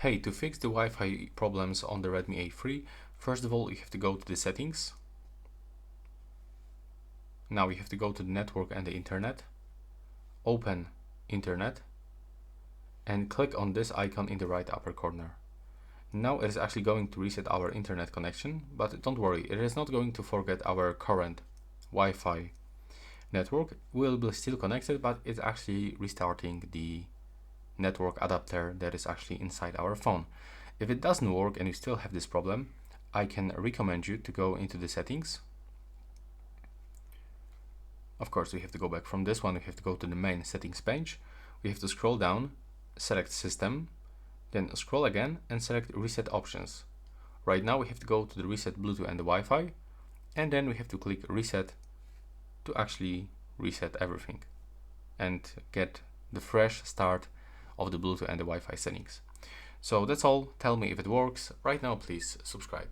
Hey, to fix the Wi-Fi problems on the Redmi A3, first of all you have to go to the settings. Now you have to go to the network and the internet, open internet, and click on this icon in the right upper corner. Now it is actually going to reset our internet connection, but don't worry, it is not going to forget our current Wi-Fi network. Will be still connected, but it's actually restarting the network adapter that is actually inside our phone. If it doesn't work and you still have this problem, I can recommend you to go into the settings. Of course, we have to go back from this one. We have to go to the main settings page. We have to scroll down, select system, then scroll again and select reset options. Right now we have to go to the reset Bluetooth and the Wi-Fi, and then we have to click reset to actually reset everything and get the fresh start of the Bluetooth and the Wi-Fi settings. So that's all. Tell me if it works. Right now, please subscribe.